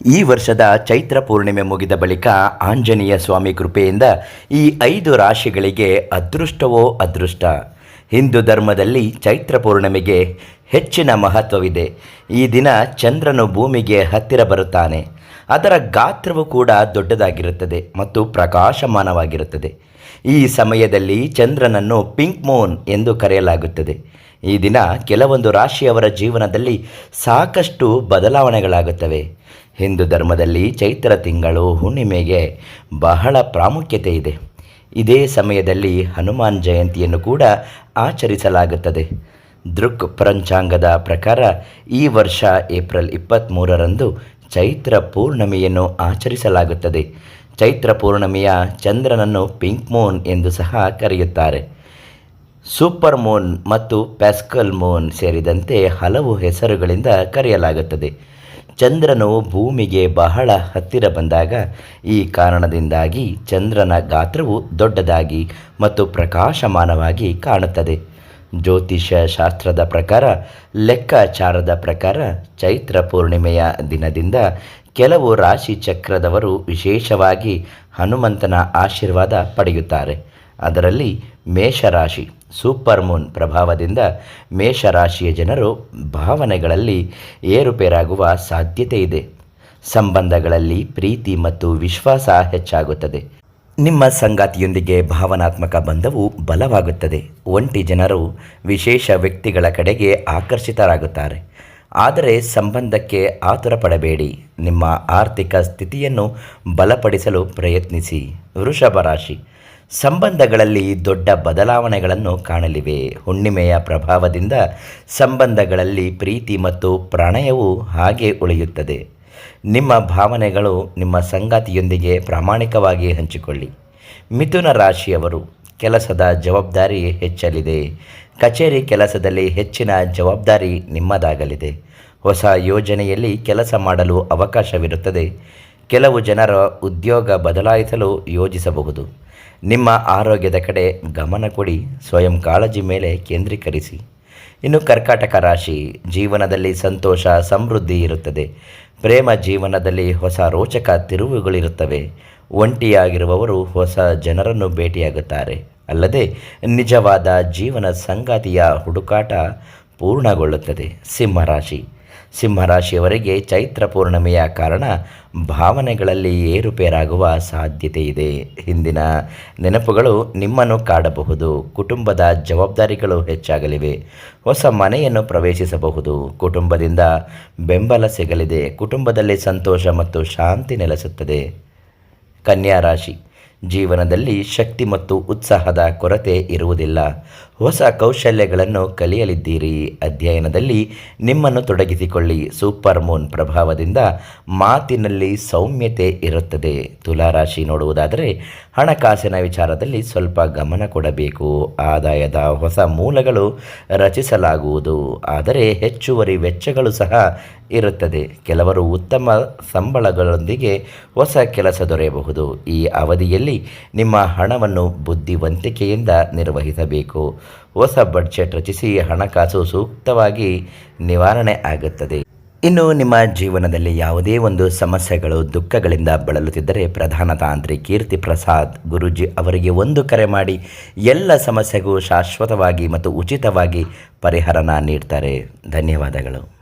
ಈ ವರ್ಷದ ಚೈತ್ರ ಪೂರ್ಣಿಮೆ ಮುಗಿದ ಬಳಿಕ ಆಂಜನೇಯ ಸ್ವಾಮಿ ಕೃಪೆಯಿಂದ ಈ 5 ರಾಶಿಗಳಿಗೆ ಅದೃಷ್ಟವೋ ಅದೃಷ್ಟ. ಹಿಂದೂ ಧರ್ಮದಲ್ಲಿ ಚೈತ್ರ ಪೂರ್ಣಿಮೆಗೆ ಹೆಚ್ಚಿನ ಮಹತ್ವವಿದೆ. ಈ ದಿನ ಚಂದ್ರನು ಭೂಮಿಗೆ ಹತ್ತಿರ ಬರುತ್ತಾನೆ. ಅದರ ಗಾತ್ರವು ಕೂಡ ದೊಡ್ಡದಾಗಿರುತ್ತದೆ ಮತ್ತು ಪ್ರಕಾಶಮಾನವಾಗಿರುತ್ತದೆ. ಈ ಸಮಯದಲ್ಲಿ ಚಂದ್ರನನ್ನು ಪಿಂಕ್ ಮೂನ್ ಎಂದು ಕರೆಯಲಾಗುತ್ತದೆ. ಈ ದಿನ ಕೆಲವೊಂದು ರಾಶಿಯವರ ಜೀವನದಲ್ಲಿ ಸಾಕಷ್ಟು ಬದಲಾವಣೆಗಳಾಗುತ್ತವೆ. ಹಿಂದೂ ಧರ್ಮದಲ್ಲಿ ಚೈತ್ರ ತಿಂಗಳು ಹುಣ್ಣಿಮೆಗೆ ಬಹಳ ಪ್ರಾಮುಖ್ಯತೆ ಇದೆ. ಇದೇ ಸಮಯದಲ್ಲಿ ಹನುಮಾನ್ ಜಯಂತಿಯನ್ನು ಕೂಡ ಆಚರಿಸಲಾಗುತ್ತದೆ. ದೃಕ್ ಪಂಚಾಂಗದ ಪ್ರಕಾರ ಈ ವರ್ಷ ಏಪ್ರಿಲ್ 23ರಂದು ಚೈತ್ರ ಪೂರ್ಣಿಮೆಯನ್ನು ಆಚರಿಸಲಾಗುತ್ತದೆ. ಚೈತ್ರ ಪೂರ್ಣಿಮೆಯ ಚಂದ್ರನನ್ನು ಪಿಂಕ್ ಮೂನ್ ಎಂದು ಸಹ ಕರೆಯುತ್ತಾರೆ. ಸೂಪರ್ ಮೂನ್ ಮತ್ತು ಪ್ಯಾಸ್ಕಲ್ ಮೂನ್ ಸೇರಿದಂತೆ ಹಲವು ಹೆಸರುಗಳಿಂದ ಕರೆಯಲಾಗುತ್ತದೆ. ಚಂದ್ರನು ಭೂಮಿಗೆ ಬಹಳ ಹತ್ತಿರ ಬಂದಾಗ ಈ ಕಾರಣದಿಂದಾಗಿ ಚಂದ್ರನ ಗಾತ್ರವು ದೊಡ್ಡದಾಗಿ ಮತ್ತು ಪ್ರಕಾಶಮಾನವಾಗಿ ಕಾಣುತ್ತದೆ. ಜ್ಯೋತಿಷ್ಯ ಶಾಸ್ತ್ರದ ಪ್ರಕಾರ, ಲೆಕ್ಕಾಚಾರದ ಪ್ರಕಾರ ಚೈತ್ರ ಪೂರ್ಣಿಮೆಯ ದಿನದಿಂದ ಕೆಲವು ರಾಶಿ ಚಕ್ರದವರು ವಿಶೇಷವಾಗಿ ಹನುಮಂತನ ಆಶೀರ್ವಾದ ಪಡೆಯುತ್ತಾರೆ. ಅದರಲ್ಲಿ ಮೇಷರಾಶಿ ಸೂಪರ್ ಮೂನ್ ಪ್ರಭಾವದಿಂದ ಮೇಷರಾಶಿಯ ಜನರು ಭಾವನೆಗಳಲ್ಲಿ ಏರುಪೇರಾಗುವ ಸಾಧ್ಯತೆ ಇದೆ. ಸಂಬಂಧಗಳಲ್ಲಿ ಪ್ರೀತಿ ಮತ್ತು ವಿಶ್ವಾಸ ಹೆಚ್ಚಾಗುತ್ತದೆ. ನಿಮ್ಮ ಸಂಗಾತಿಯೊಂದಿಗೆ ಭಾವನಾತ್ಮಕ ಬಂಧವು ಬಲವಾಗುತ್ತದೆ. ಒಂಟಿ ಜನರು ವಿಶೇಷ ವ್ಯಕ್ತಿಗಳ ಕಡೆಗೆ ಆಕರ್ಷಿತರಾಗುತ್ತಾರೆ. ಆದರೆ ಸಂಬಂಧಕ್ಕೆ ಆತುರ ಪಡಬೇಡಿ. ನಿಮ್ಮ ಆರ್ಥಿಕ ಸ್ಥಿತಿಯನ್ನು ಬಲಪಡಿಸಲು ಪ್ರಯತ್ನಿಸಿ. ವೃಷಭ ರಾಶಿ ಸಂಬಂಧಗಳಲ್ಲಿ ದೊಡ್ಡ ಬದಲಾವಣೆಗಳನ್ನು ಕಾಣಲಿವೆ. ಹುಣ್ಣಿಮೆಯ ಪ್ರಭಾವದಿಂದ ಸಂಬಂಧಗಳಲ್ಲಿ ಪ್ರೀತಿ ಮತ್ತು ಪ್ರಣಯವು ಹಾಗೆ ಉಳಿಯುತ್ತದೆ. ನಿಮ್ಮ ಭಾವನೆಗಳು ನಿಮ್ಮ ಸಂಗಾತಿಯೊಂದಿಗೆ ಪ್ರಾಮಾಣಿಕವಾಗಿ ಹಂಚಿಕೊಳ್ಳಿ. ಮಿಥುನ ರಾಶಿಯವರು ಕೆಲಸದ ಜವಾಬ್ದಾರಿ ಹೆಚ್ಚಲಿದೆ. ಕಚೇರಿ ಕೆಲಸದಲ್ಲಿ ಹೆಚ್ಚಿನ ಜವಾಬ್ದಾರಿ ನಿಮ್ಮದಾಗಲಿದೆ. ಹೊಸ ಯೋಜನೆಯಲ್ಲಿ ಕೆಲಸ ಮಾಡಲು ಅವಕಾಶವಿರುತ್ತದೆ. ಕೆಲವು ಜನರ ಉದ್ಯೋಗ ಬದಲಾಯಿಸಲು ಯೋಜಿಸಬಹುದು. ನಿಮ್ಮ ಆರೋಗ್ಯದ ಕಡೆ ಗಮನ ಕೊಡಿ. ಸ್ವಯಂ ಕಾಳಜಿ ಮೇಲೆ ಕೇಂದ್ರೀಕರಿಸಿ. ಇನ್ನು ಕರ್ಕಾಟಕ ರಾಶಿ ಜೀವನದಲ್ಲಿ ಸಂತೋಷ ಸಮೃದ್ಧಿ ಇರುತ್ತದೆ. ಪ್ರೇಮ ಜೀವನದಲ್ಲಿ ಹೊಸ ರೋಚಕ ತಿರುವುಗಳಿರುತ್ತವೆ. ಒಂಟಿಯಾಗಿರುವವರು ಹೊಸ ಜನರನ್ನು ಭೇಟಿಯಾಗುತ್ತಾರೆ. ಅಲ್ಲದೆ ನಿಜವಾದ ಜೀವನ ಸಂಗಾತಿಯ ಹುಡುಕಾಟ ಪೂರ್ಣಗೊಳ್ಳುತ್ತದೆ. ಸಿಂಹರಾಶಿಯವರಿಗೆ ಚೈತ್ರ ಪೂರ್ಣಿಮೆಯ ಕಾರಣ ಭಾವನೆಗಳಲ್ಲಿ ಏರುಪೇರಾಗುವ ಸಾಧ್ಯತೆ ಇದೆ. ಹಿಂದಿನ ನೆನಪುಗಳು ನಿಮ್ಮನ್ನು ಕಾಡಬಹುದು. ಕುಟುಂಬದ ಜವಾಬ್ದಾರಿಗಳು ಹೆಚ್ಚಾಗಲಿವೆ. ಹೊಸ ಮನೆಯನ್ನು ಪ್ರವೇಶಿಸಬಹುದು. ಕುಟುಂಬದಿಂದ ಬೆಂಬಲ ಸಿಗಲಿದೆ. ಕುಟುಂಬದಲ್ಲಿ ಸಂತೋಷ ಮತ್ತು ಶಾಂತಿ ನೆಲೆಸುತ್ತದೆ. ಕನ್ಯಾ ರಾಶಿ ಜೀವನದಲ್ಲಿ ಶಕ್ತಿ ಮತ್ತು ಉತ್ಸಾಹದ ಕೊರತೆ ಇರುವುದಿಲ್ಲ. ಹೊಸ ಕೌಶಲ್ಯಗಳನ್ನು ಕಲಿಯಲಿದ್ದೀರಿ. ಅಧ್ಯಯನದಲ್ಲಿ ನಿಮ್ಮನ್ನು ತೊಡಗಿಸಿಕೊಳ್ಳಿ. ಸೂಪರ್ ಮೂನ್ ಪ್ರಭಾವದಿಂದ ಮಾತಿನಲ್ಲಿ ಸೌಮ್ಯತೆ ಇರುತ್ತದೆ. ತುಲಾರಾಶಿ ನೋಡುವುದಾದರೆ ಹಣಕಾಸಿನ ವಿಚಾರದಲ್ಲಿ ಸ್ವಲ್ಪ ಗಮನ ಕೊಡಬೇಕು. ಆದಾಯದ ಹೊಸ ಮೂಲಗಳು ರಚಿಸಲಾಗುವುದು. ಆದರೆ ಹೆಚ್ಚುವರಿ ವೆಚ್ಚಗಳು ಸಹ ಇರುತ್ತದೆ. ಕೆಲವರು ಉತ್ತಮ ಸಂಬಳಗಳೊಂದಿಗೆ ಹೊಸ ಕೆಲಸ ದೊರೆಯಬಹುದು. ಈ ಅವಧಿಯಲ್ಲಿ ನಿಮ್ಮ ಹಣವನ್ನು ಬುದ್ಧಿವಂತಿಕೆಯಿಂದ ನಿರ್ವಹಿಸಬೇಕು. ಹೊಸ ಬಡ್ಜೆಟ್ ರಚಿಸಿ ಹಣಕಾಸು ಸೂಕ್ತವಾಗಿ ನಿವಾರಣೆ ಆಗುತ್ತದೆ. ಇನ್ನು ನಿಮ್ಮ ಜೀವನದಲ್ಲಿ ಯಾವುದೇ ಒಂದು ಸಮಸ್ಯೆಗಳು ದುಃಖಗಳಿಂದ ಬಳಲುತ್ತಿದ್ದರೆ ಪ್ರಧಾನ ತಾಂತ್ರಿ ಕೀರ್ತಿ ಪ್ರಸಾದ್ ಗುರೂಜಿ ಅವರಿಗೆ ಒಂದು ಕರೆ ಮಾಡಿ ಎಲ್ಲ ಸಮಸ್ಯೆಗೂ ಶಾಶ್ವತವಾಗಿ ಮತ್ತು ಉಚಿತವಾಗಿ ಪರಿಹಾರನ ನೀಡ್ತಾರೆ. ಧನ್ಯವಾದಗಳು.